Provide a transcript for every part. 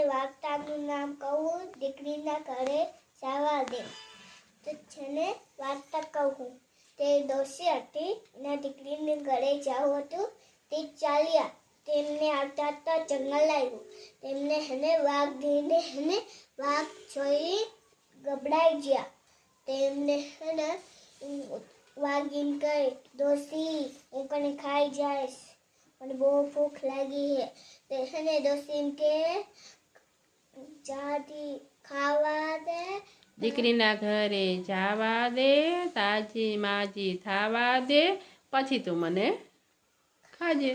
વાર્તાનું નામ કહું, દીકરીના ઘરે જવા દે. તો છે ને વાર્તા કહું. તે ડોશી હતી, એના દીકરીને ઘરે જવું હતું. તે ચાલ્યા. તેમને આવતા આવતા જંગલ આવ્યું. તેમને વાઘ જોઈ ગભરાઈ ગયા. તેમને વાઘીન કહે, ડોશી હું કને ખાઈ જઈશ, મને બહુ ભૂખ લાગી છે. તે ડોશી કે જાતી ખાવા દે, દીકરીના ઘરે જવા દે, તાજી માજી થાવા દે, પછી તું મને ખાજે.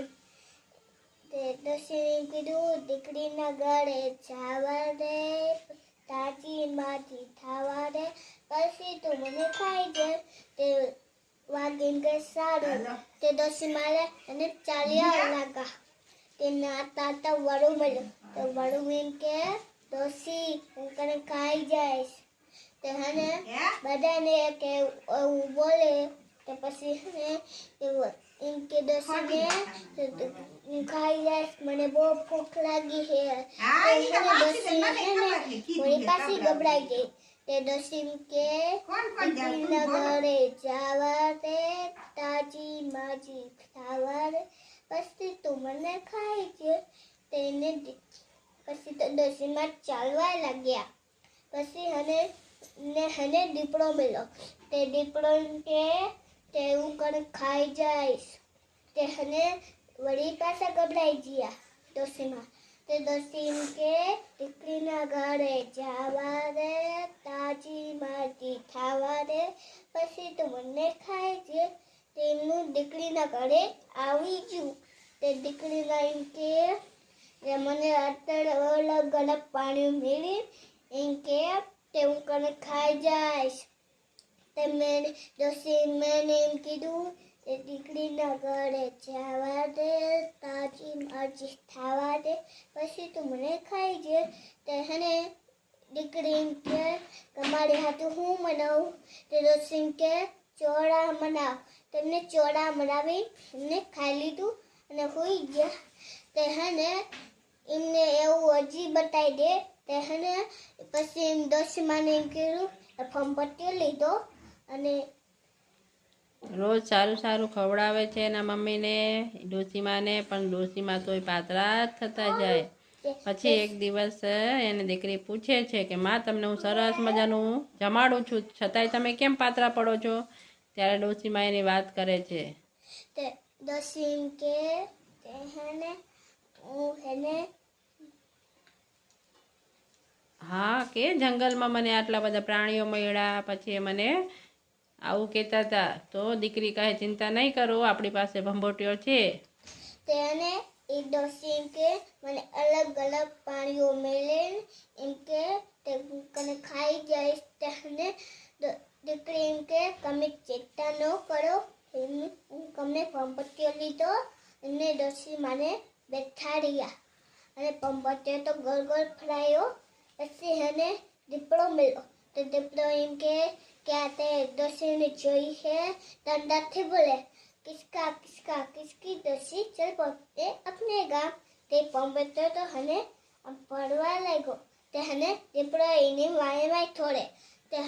તે ડોશીએ કીધું, દીકરીના ઘરે જવા દે, તાજી માજી થાવા દે, પછી તું મને ખાઈ જાય. તે વાઘીન કે સારું. તે ડોશી મારે અને ચાલ્યા લાગા. તેને આતા વરુ મળ્યો. તો વરુ એમ કે ડોશી હું કને ખાઈ જઈશ. તે બધાને કે એવું બોલે. તો પછી એમ કે ડોશીને હું ખાઈ જઈશ, મને બહુ ભૂખ લાગી છે. ડોશી પાછી ગભરાઈ ગઈ. તે ડોશી કે દીકરીના ઘરે જવા દે, તાજી માજી ખાવા દે, પછી તું મને ખાઈ છે. પછી તો ડોશીમાં ચાલવા લાગ્યા. પછી દીપડો મળ્યો. તે દીપડો કે તે હું કને ખાઈ જઈશ. તે વળી પાછા ગભરાઈ ગયા ડોશીમાં. તે ડોશી કે દીકરીના ઘરે જવા દે, તાજી માજી ખાવા દે, પછી તું મને ખાઈ છે. તેમનું દીકરીના ઘરે આવી ગયું. તે દીકરીના એમ કે મને અત્યારે અલગ અલગ પાણી મેળવી એમ કે તે હું કને ખાઈ જઈશ. ડોશી મેં એમ કીધું, તે દીકરીના ઘરે જવા દે, તાજી માજી ખાવા દે, પછી તું મને ખાઈ જાય. તે દીકરી એમ કે તમારી હાથે હું મનાવું. તે ડોશી કે ચોળા મનાવ. તેમને ચોળા મનાવી એમને ખાઈ લીધું અને હોઈ ગયા. તે એમને એવું હજી બતાવી દે. તે પછી ડોશી માને એમ કીધું, ફંપટ્ટી લીધો અને રોજ સારું સારું ખવડાવે છે એના મમ્મીને, ડોશીમાને, પણ ડોશીમાં તોય પાતળા જ થતા જાય. પછી એક દિવસ એને દીકરી પૂછે છે કે માં તમને હું સરસ મજાનું જમાડું છું, છતાંય તમે કેમ પાતળા પડો છો? ત્યારે ડોશીમાં એની વાત કરે છે. તે ડોશી કે હા કે જંગલમાં મને આટલા બધા પ્રાણીઓ મળ્યા, પછી મને આવું કહેતા હતા. તો દીકરી કહે ચિંતા નહીં કરો, આપણી પાસે ભંભોટીઓ છે. તેને એક ડોશી એમ કે મને અલગ અલગ પ્રાણીઓ મળે એમ કે તે કને ખાઈ જઈશ. તેને દીકરી એમ કે તમે ચિંતા ન કરો, હું તમને ભંભોટીઓ લીધો અને ડોશી માને બેઠાડ્યા અને ભંભોટીઓ તો ગોળ ગોળ ફરાયો. પછી દીપડો મળ્યો. તો દીપડો એમ કે આ તે ડોશીને જોઈ છે, દંડાથી બોલે, કિસકા કિસકા કિસકી ડોશી ચલ પહોંચે अपने गांव. તે ભંભોટીઓ તો પડવા લાગ્યો. તે દીપડો એની વાય થોડે. તે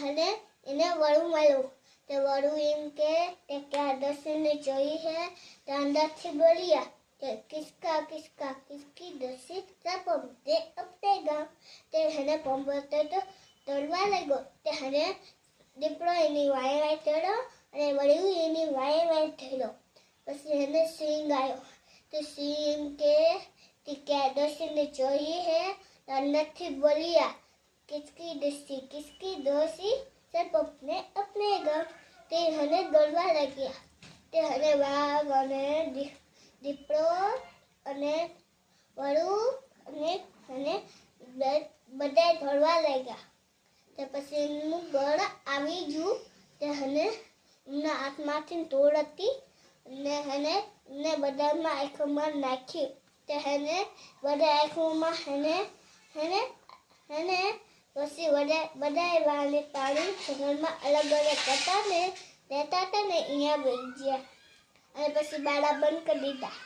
એને વરુ મળ્યું. તે વરુ એમ કે આ ડોશીને જોઈ છે, દંડાથી બોલ્યા, કિસકા કિસકા કિસકી ડોશી ચલ પહોંચે अपने गांव. તે ભંભોટીઓ તો દોડવા લાગ્યો. તે દીપડો એની વાય થયો અને વળ્યું એની વાય થયો. પછી સિંહ આવ્યો. તો સિંહ કે આ ડોશીને જોઈ છે, દંડથી બોલ્યા, કિસકી ડોશી ચલ પહોંચે अपने गांव. તે દોડવા લાગ્યા. તે વાઘ અને દીપડો અને વરુ અને બધા દોડવા લાગ્યા. તે પછી એનું બળ આવી ગયું. તે એમના હાથમાંથી તોડ હતી અને બધામાં આંખોમાં નાખ્યું. તે બધા આંખોમાં પછી બધા પાણી જંગલમાં અલગ અલગ રહેતા હતા ને અહીંયા વહી ગયા અને પછી બાળા બંધ કરી દીધા.